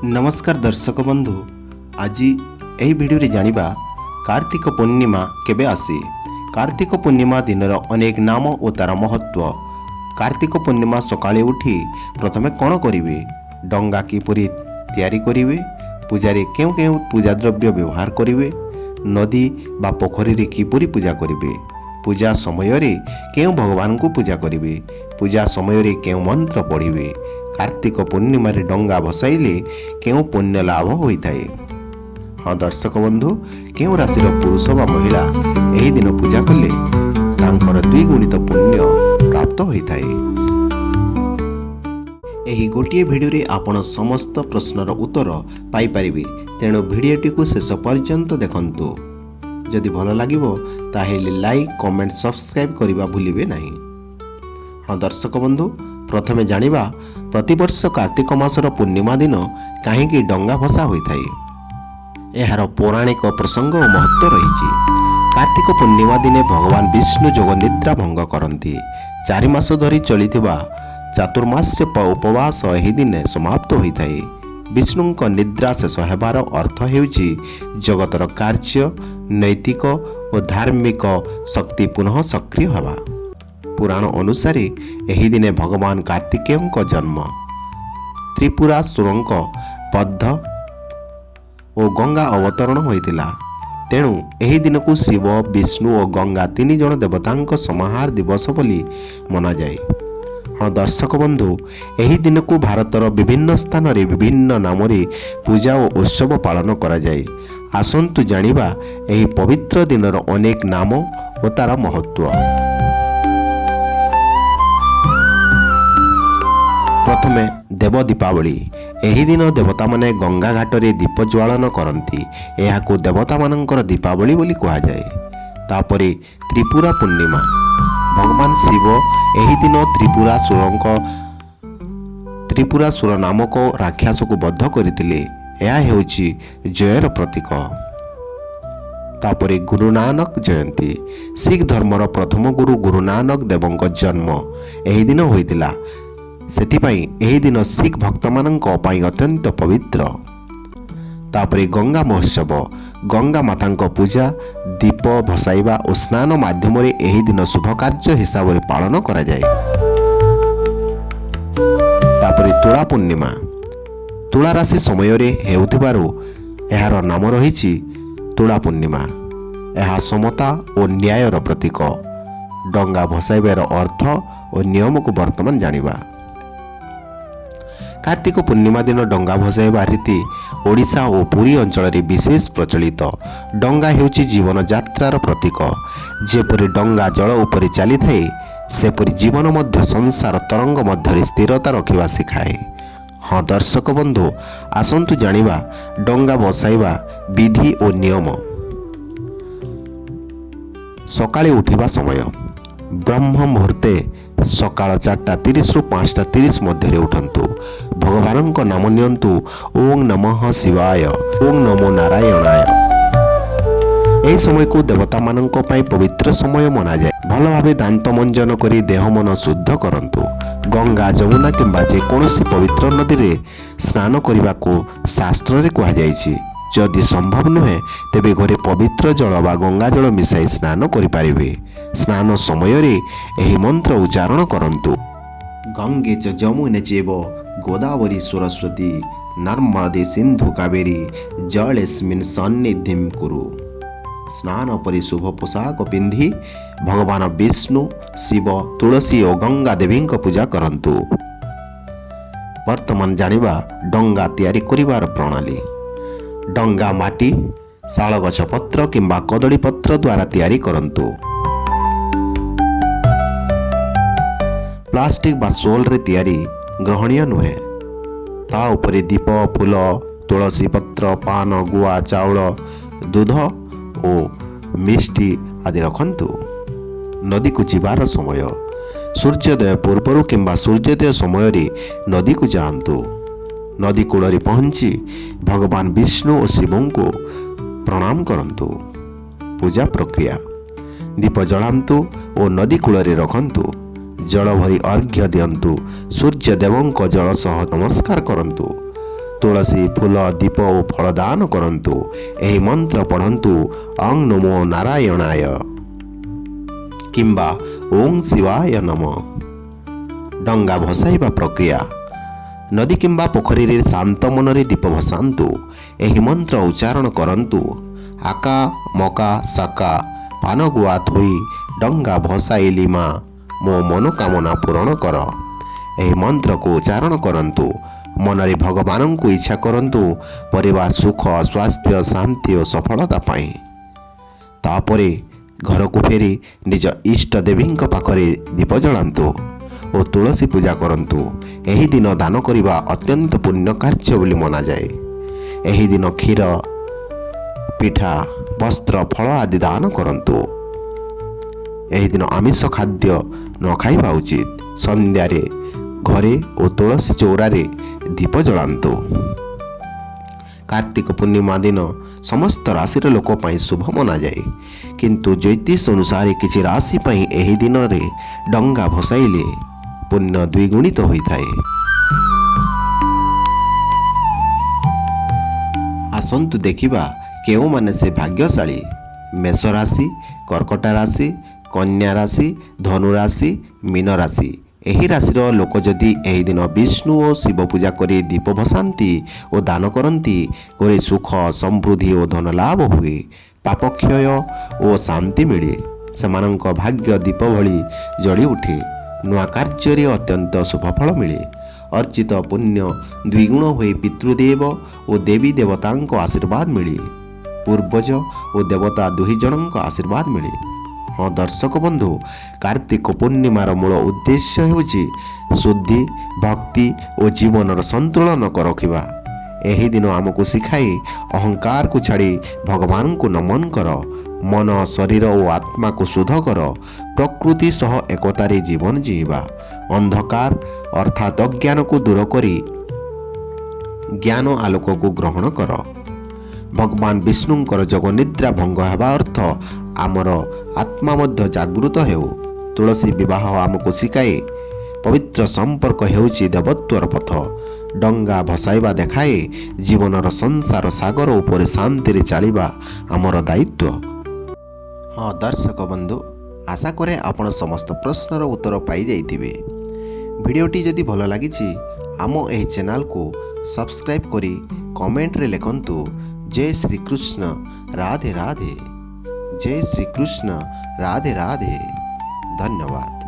नमस्कार दर्शक बंधु, आज यही भिडियो जानिबा कार्तिक पूर्णिमा केबे आसी। कार्तिक पूर्णिमा दिन अनेक नाम और तार महत्व। कार्तिक पूर्णिमा सकाळे उठी प्रथमे कौन करिवे? डंगा किपरि तैयारी करिवे? पूजारी केउ केउ पूजा द्रव्य व्यवहार करिवे? नदी बा पोखरी रे किपरि पूजा करिवे? पूजा समय रे केउ भगवान को पूजा करिवे? पूजा समय रे केउ मंत्र पढ़िवे? कार्तिक पूर्णिमा रे डंगा भसाइले केउ पुण्य लाभ होइथाए। हाँ दर्शक बंधु, केउ राशि पुरुष बा महिला एही दिन पूजा कले तांकर द्विगुणित पुण्य प्राप्त होइथाए। एही गोटिए भिडियो रे आपण समस्त प्रश्नर उत्तर पाई परिबे, तेणु भिडियोटी को शेष पर्यंत देखंतु। जदि भल लागिबो ताहेले लाइक कमेंट सब्सक्राइब करिबा भूलिबे नहीं। हाँ दर्शक बंधु, प्रथमे जानिबा प्रतिवर्ष कार्तिक मासर पूर्णिमा दिन कहीं डंगा भसा होइथाए। एहार पौराणिक प्रसंग और महत्व रही। कार्तिक पूर्णिमा दिने भगवान विष्णु जोग निद्रा भंग करती। 4 मास धरी चलिथिबा चातुर्मास्य उपवास एही दिने समाप्त होइथाए। विष्णुଙ୍କ निद्रा शेष हेबार अर्थ हेउची जगतर कार्य, नैतिक और धार्मिक शक्ति पुनः सक्रिय हेबा। पुराण अनुसार एही दिने भगवान कार्तिकेयଙ୍କ जन्म त्रिपुरासुरଙ୍କ बद्ध और गंगा अवतरण होइतिला। तेणु एही दिन को शिव, विष्णु और गंगा 3 जण देवतांक समाहार दिवस बोली मना जाए। हाँ दर्शक बंधु, एही दिन को भारतर विभिन्न स्थान रे विभिन्न नाम रे पूजा और उत्सव पालन करा जाए। आसंतु जानिबा एही पवित्र दिनर अनेक नाम और तार महत्व। प्रथमे देव दीपावली। एही दिन देवता माने गंगा घाट रे दीप ज्वालन करती। एहाको देवता मानकर दीपावली बोली कहा जाए। तापरे त्रिपुरा पूर्णिमा। भगवान शिव एही दिन त्रिपुरासुर नामक राक्षस को बद्ध करथिले। एहा हेउची जयर प्रतीक। तापरे गुरु नानक जयंती। सिख धर्मर प्रथम गुरु गुरु नानक देवଙ୍କ जन्म एही दिन होइतिला। सेथिपाई एही दिन सिख भक्त मानଙ୍କ ପାଇଁ अत्यंत पवित्र। तापरे गंगा महोत्सव। गंगा माताଙ୍କ पूजा, दीप भसाइबा और स्नान माध्यम रे एही दिन शुभ कार्य हिसाब रे पालन करा जाए। तापरे तुला पूर्णिमा। तुला राशि समय रे हेउथिबारु एहार नाम रहिछि तुला पूर्णिमा। एहा समता और न्यायर प्रतीक। डंगा भसाइबार अर्थ और नियम को वर्तमान जानिबा। कार्तिक पूर्णिमा दिन डंगा भसाइबा रीति ओडिशा और पुरी अंचल रे विशेष प्रचलित। डंगा हेउची जीवन यात्रार प्रतीक। जेपरि डंगा जल उपरि चली थाए, सेपरि जीवन मध्य संसार तरंग मध्य स्थिरता रखिबा सिखाए। हाँ दर्शक बंधु, आसंतु जानिबा डंगा भसाइबा विधि और नियम। सकाळे उठिबा समय। ब्रह्म मुहूर्ते सकाळ 4:30 रु 5:30 मध्य उठंतु। भगवान को नाम नियंतु। ओम नमः शिवाय, ओम नमो नारायणाय। एही समय को देवता मानक पई पवित्र समय मना जाए। भल भावे दांत मंजन करी देह मन शुद्ध करंतु। गंगा, जमुना किंबा जे कोनोसी पवित्र नदी रे स्नान करने को शास्त्र रे कहा जायछि। जदि संभव नुहे तेबे घरे पवित्र जल बा गंगा जल मिसाई स्नान करि पारिबे। स्नान समय रे एही मंत्र उच्चारण करंतु। गंगे च जमुने चैव गोदावरी सरस्वती नर्मदे सिंधु कावेरी जलेस्मिन् सन्निधिं कुरु। स्नान परि शुभ पोशाक पिंधि भगवान विष्णु, शिव, तुलसी और गंगा देवी पूजा करंतु। वर्तमान जानिबा डंगा तैयारी करिवार प्रणाली। डंगा माटी, शाल गछ पत्र किंबा कदली पत्र द्वारा तैयारी करंतु। प्लास्टिक बा सोल रे तैयारी ग्रहणीय नुहे। ता उपरे दीप, फूल, तुलसी पत्र, पान, गुआ, चाउल, दूध और मिष्टी आदि रखंतु। नदी को जीवार समय। सूर्योदय पूर्वर किंबा सूर्योदय समय रे नदी को जांतु। नदी कूल रे पहुंची भगवान विष्णु और शिव को प्रणाम करंतु। पूजा प्रक्रिया। दीप जलांतु और नदी कूल रे रखंतु। जल भरी अर्घ्य दियंतु। सूर्य देवଙ୍କ जल सह नमस्कार करंतु। ତୁଳସୀ ଫୁଲ ଦୀପ ଓ ଫଳ ଦାନ କରନ୍ତୁ। ଏହି ମନ୍ତ୍ର ପଢ଼ନ୍ତୁ ଅଂ ନମୋ ନାରାୟଣାୟ କିମ୍ବା ଓଂ ଶିବାୟ ନମ। ଡଙ୍ଗା ଭସାଇବା ପ୍ରକ୍ରିୟା। ନଦୀ କିମ୍ବା ପୋଖରୀରେ ଶାନ୍ତ ମନରେ ଦୀପ ଭସାନ୍ତୁ। ଏହି ମନ୍ତ୍ର ଉଚ୍ଚାରଣ କରନ୍ତୁ ଆକା ମକା ସାକା ପାନ ଗୁଆ ଥୋଇ ଡଙ୍ଗା ଭସାଇଲି ମା ମୋ ମନୋକାମନା ପୂରଣ କର। ଏହି ମନ୍ତ୍ରକୁ ଉଚ୍ଚାରଣ କରନ୍ତୁ। ମନରେ ଭଗବାନଙ୍କୁ ଇଚ୍ଛା କରନ୍ତୁ ପରିବାର ସୁଖ ସ୍ୱାସ୍ଥ୍ୟ ଶାନ୍ତି ଓ ସଫଳତା ପାଇଁ। ତାପରେ ଘରକୁ ଫେରି ନିଜ ଇଷ୍ଟ ଦେବୀଙ୍କ ପାଖରେ ଦୀପ ଜଳାନ୍ତୁ ଓ ତୁଳସୀ ପୂଜା କରନ୍ତୁ। ଏହି ଦିନ ଦାନ କରିବା ଅତ୍ୟନ୍ତ ପୁଣ୍ୟ କାର୍ଯ୍ୟ ବୋଲି ମନାଯାଏ। ଏହି ଦିନ କ୍ଷୀର ପିଠା ବସ୍ତ୍ର ଫଳ ଆଦି ଦାନ କରନ୍ତୁ। ଏହି ଦିନ ଆମିଷ ଖାଦ୍ୟ ନ ଖାଇବା ଉଚିତ। ସନ୍ଧ୍ୟାରେ ଘରେ ଓ ତୁଳସୀ ଚଉରାରେ ଦୀପ ଜଳାନ୍ତୁ। କାର୍ତ୍ତିକ ପୂର୍ଣ୍ଣିମା ଦିନ ସମସ୍ତ ରାଶିର ଲୋକ ପାଇଁ ଶୁଭ ମନାଯାଏ, କିନ୍ତୁ ଜ୍ୟୋତିଷ ଅନୁସାରେ କିଛି ରାଶି ପାଇଁ ଏହି ଦିନରେ ଡଙ୍ଗା ଭସାଇଲେ ପୁଣ୍ୟ ଦ୍ୱିଗୁଣିତ ହୋଇଥାଏ। ଆସନ୍ତୁ ଦେଖିବା କେଉଁମାନେ ସେ ଭାଗ୍ୟଶାଳୀ। ମେଷ ରାଶି, କର୍କଟ ରାଶି, କନ୍ୟା ରାଶି, ଧନୁ ରାଶି, ମୀନ ରାଶି। ଏହି ରାଶିର ଲୋକ ଯଦି ଏହି ଦିନ ବିଷ୍ଣୁ ଓ ଶିବ ପୂଜା କରି ଦୀପ ଭସାନ୍ତି ଓ ଦାନ କରନ୍ତି ଘରେ ସୁଖ ସମୃଦ୍ଧି ଓ ଧନ ଲାଭ ହୁଏ, ପାପ କ୍ଷୟ ଓ ଶାନ୍ତି ମିଳେ। ସେମାନଙ୍କ ଭାଗ୍ୟ ଦୀପ ଭଳି ଜଳି ଉଠେ। ନୂଆ କାର୍ଯ୍ୟରେ ଅତ୍ୟନ୍ତ ଶୁଭଫଳ ମିଳେ। ଅର୍ଜିତ ପୁଣ୍ୟ ଦ୍ୱିଗୁଣ ହୋଇ ପିତୃଦେବ ଓ ଦେବୀ ଦେବତାଙ୍କ ଆଶୀର୍ବାଦ ମିଳେ। ପୂର୍ବଜ ଓ ଦେବତା ଦୁଇ ଜଣଙ୍କ ଆଶୀର୍ବାଦ ମିଳେ। ହଁ ଦର୍ଶକ ବନ୍ଧୁ, କାର୍ତ୍ତିକ ପୂର୍ଣ୍ଣିମାର ମୂଳ ଉଦ୍ଦେଶ୍ୟ ହେଉଛି ଶୁଦ୍ଧି ଭକ୍ତି ଓ ଜୀବନର ସନ୍ତୁଳନ ରଖିବା। ଏହି ଦିନ ଆମକୁ ଶିଖାଏ ଅହଙ୍କାରକୁ ଛାଡ଼ି ଭଗବାନଙ୍କୁ ନମନ କର। ମନ ଶରୀର ଓ ଆତ୍ମାକୁ ଶୁଦ୍ଧ କର। ପ୍ରକୃତି ସହ ଏକତାରେ ଜୀବନ ଜୀଇବା। ଅନ୍ଧକାର ଅର୍ଥାତ୍ ଅଜ୍ଞାନକୁ ଦୂର କରି ଜ୍ଞାନ ଆଲୋକକୁ ଗ୍ରହଣ କର। ଭଗବାନ ବିଷ୍ଣୁଙ୍କର ଯୋଗନିଦ୍ରା ଭଙ୍ଗ ହେବା ଅର୍ଥ ଆମର ଆତ୍ମା ମଧ୍ୟ ଜାଗୃତ ହେଉ। ତୁଳସୀ ବିବାହ ଆମକୁ ଶିଖାଏ ପବିତ୍ର ସମ୍ପର୍କ ହେଉଛି ଦେବତ୍ୱର ପଥ। ଡଙ୍ଗା ଭସାଇବା ଦେଖାଏ ଜୀବନର ସଂସାର ସାଗର ଉପରେ ଶାନ୍ତିରେ ଚାଲିବା ଆମର ଦାୟିତ୍ୱ। ହଁ ଦର୍ଶକ ବନ୍ଧୁ, ଆଶା କରେ ଆପଣ ସମସ୍ତ ପ୍ରଶ୍ନର ଉତ୍ତର ପାଇଯାଇଥିବେ। ଭିଡ଼ିଓଟି ଯଦି ଭଲ ଲାଗିଛି ଆମ ଏହି ଚ୍ୟାନେଲକୁ ସବସ୍କ୍ରାଇବ୍ କରି କମେଣ୍ଟରେ ଲେଖନ୍ତୁ ଜୟ ଶ୍ରୀକୃଷ୍ଣ ରାଧେ ରାଧେ। ଜୟ ଶ୍ରୀକୃଷ୍ଣ ରାଧେ ରାଧେ। ଧନ୍ୟବାଦ।